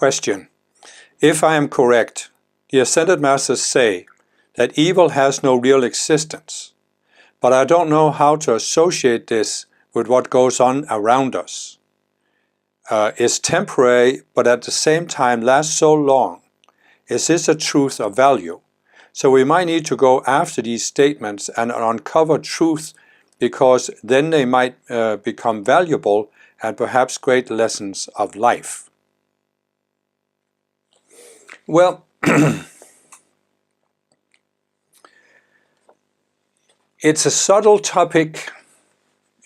Question. If I am correct, the Ascended Masters say that evil has no real existence, but I don't know how to associate this with what goes on around us. Is temporary, but at the same time lasts so long. Is this a truth of value? So we might need to go after these statements and uncover truth, because then they might become valuable and perhaps great lessons of life. Well, it's a subtle topic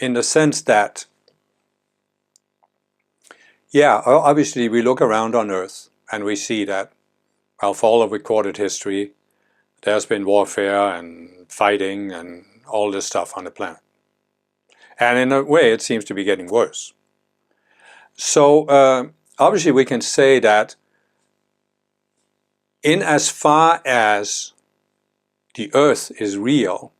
in the sense that, yeah, obviously we look around on Earth and we see that, well, for all of recorded history, there's been warfare and fighting and all this stuff on the planet. And in a way, it seems to be getting worse. So obviously we can say that in as far as the Earth is real,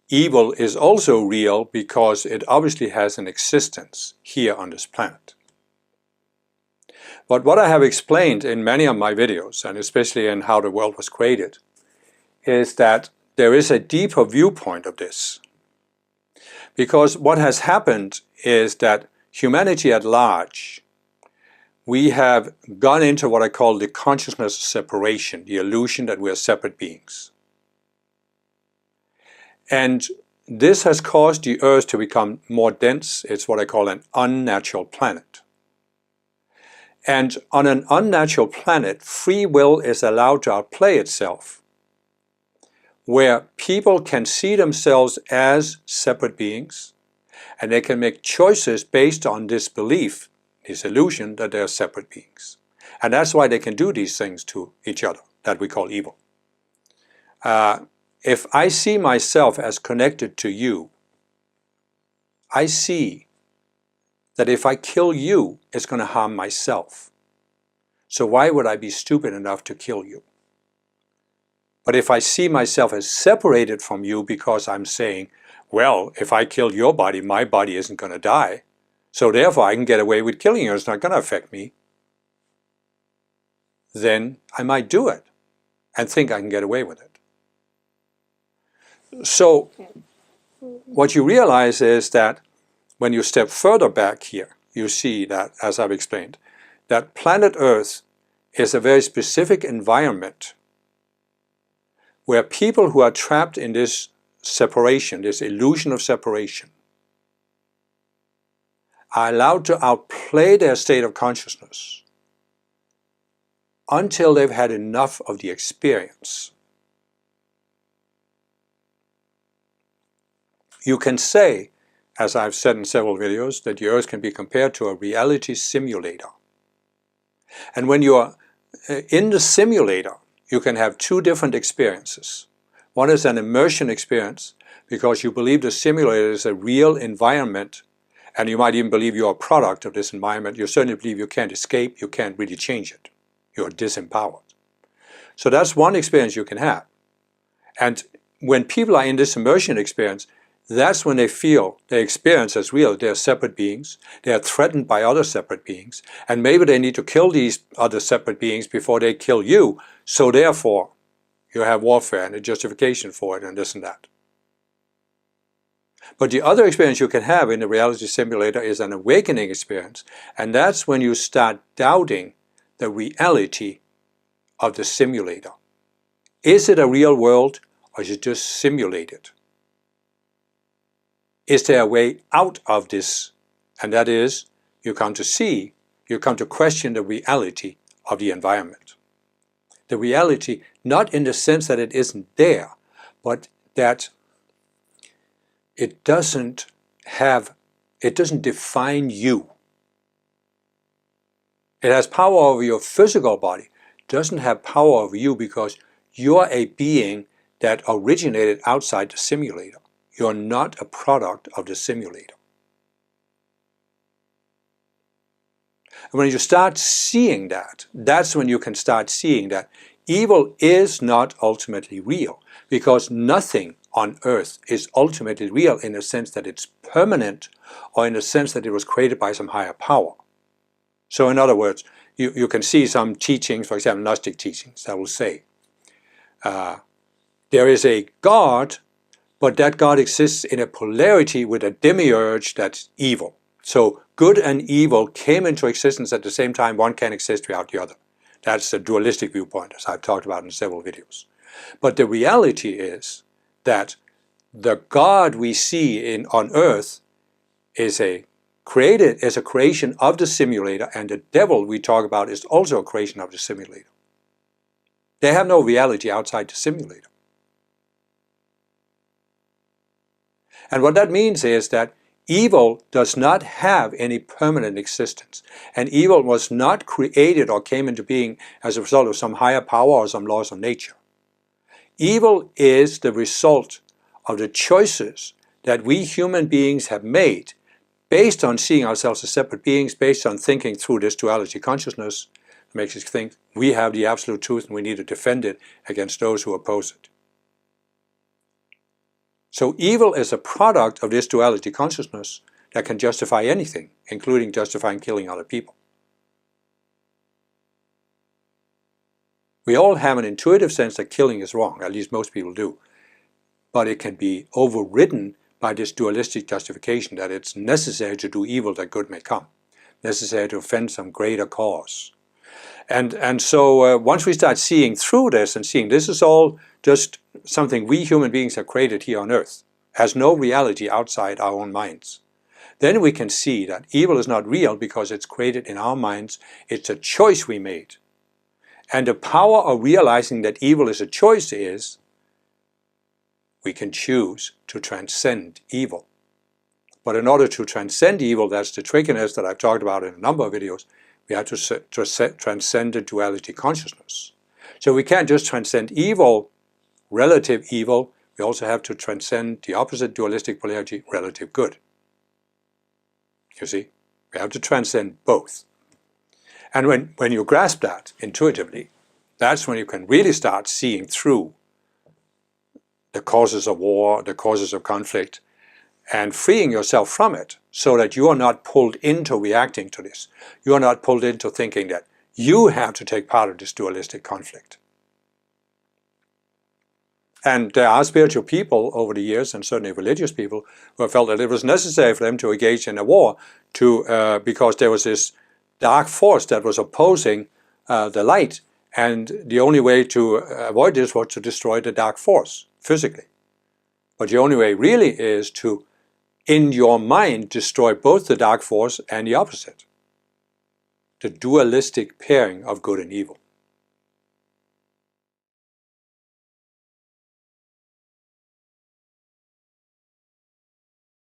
evil is also real because it obviously has an existence here on this planet. But what I have explained in many of my videos, and especially in How the World Was Created, is that there is a deeper viewpoint of this. Because what has happened is that humanity at large, we have gone into what I call the consciousness of separation, the illusion that we are separate beings. And this has caused the Earth to become more dense. It's what I call an unnatural planet. And on an unnatural planet, free will is allowed to outplay itself, where people can see themselves as separate beings, and they can make choices based on this belief, this illusion that they are separate beings. And that's why they can do these things to each other, that we call evil. If I see myself as connected to you, I see that if I kill you, it's going to harm myself. So why would I be stupid enough to kill you? But if I see myself as separated from you because I'm saying, well, if I kill your body, my body isn't going to die, so therefore I can get away with killing you, it's not going to affect me, then I might do it and think I can get away with it. So what you realize is that when you step further back here, you see that, as I've explained, that planet Earth is a very specific environment where people who are trapped in this separation, this illusion of separation, are allowed to outplay their state of consciousness until they've had enough of the experience. You can say, as I've said in several videos, that the Earth can be compared to a reality simulator. And when you are in the simulator, you can have two different experiences. One is an immersion experience, because you believe the simulator is a real environment, and you might even believe you're a product of this environment. You certainly believe you can't escape, you can't really change it. You're disempowered. So that's one experience you can have. And when people are in this immersion experience, that's when they feel their experience as real. They're separate beings, they are threatened by other separate beings, and maybe they need to kill these other separate beings before they kill you, so therefore you have warfare and a justification for it and this and that. But the other experience you can have in the reality simulator is an awakening experience, and that's when you start doubting the reality of the simulator. Is it a real world, or is it just simulated? Is there a way out of this? And that is, you come to question the reality of the environment. The reality, not in the sense that it isn't there, but that it doesn't define you. It has power over your physical body, doesn't have power over you because you're a being that originated outside the simulator. You're not a product of the simulator. And when you start seeing that, that's when you can start seeing that evil is not ultimately real, because nothing on earth is ultimately real in the sense that it's permanent, or in the sense that it was created by some higher power. So in other words, you can see some teachings, for example, Gnostic teachings, that will say, there is a God, but that God exists in a polarity with a demiurge that's evil. So good and evil came into existence at the same time. One can't exist without the other. That's the dualistic viewpoint, as I've talked about in several videos. But the reality is that the God we see on earth is a creation of the simulator, and the devil we talk about is also a creation of the simulator. They have no reality outside the simulator. And what that means is that evil does not have any permanent existence. And evil was not created or came into being as a result of some higher power or some laws of nature. Evil is the result of the choices that we human beings have made based on seeing ourselves as separate beings, based on thinking through this duality consciousness. It makes us think we have the absolute truth and we need to defend it against those who oppose it. So evil is a product of this duality consciousness that can justify anything, including justifying killing other people. We all have an intuitive sense that killing is wrong, at least most people do. But it can be overridden by this dualistic justification that it's necessary to do evil that good may come, necessary to offend some greater cause. And so once we start seeing through this and seeing this is all just something we human beings have created here on earth, has no reality outside our own minds, then we can see that evil is not real because it's created in our minds. It's a choice we made. And the power of realizing that evil is a choice is we can choose to transcend evil. But in order to transcend evil, that's the trickiness that I've talked about in a number of videos, we have to transcend the duality consciousness. So we can't just transcend evil, relative evil, we also have to transcend the opposite dualistic polarity, relative good. You see, we have to transcend both. And when you grasp that intuitively, that's when you can really start seeing through the causes of war, the causes of conflict, and freeing yourself from it so that you are not pulled into reacting to this. You are not pulled into thinking that you have to take part of this dualistic conflict. And there are spiritual people over the years, and certainly religious people, who have felt that it was necessary for them to engage in a war because there was this dark force that was opposing the light, and the only way to avoid this was to destroy the dark force physically. But the only way really is to, in your mind, destroy both the dark force and the opposite, the dualistic pairing of good and evil.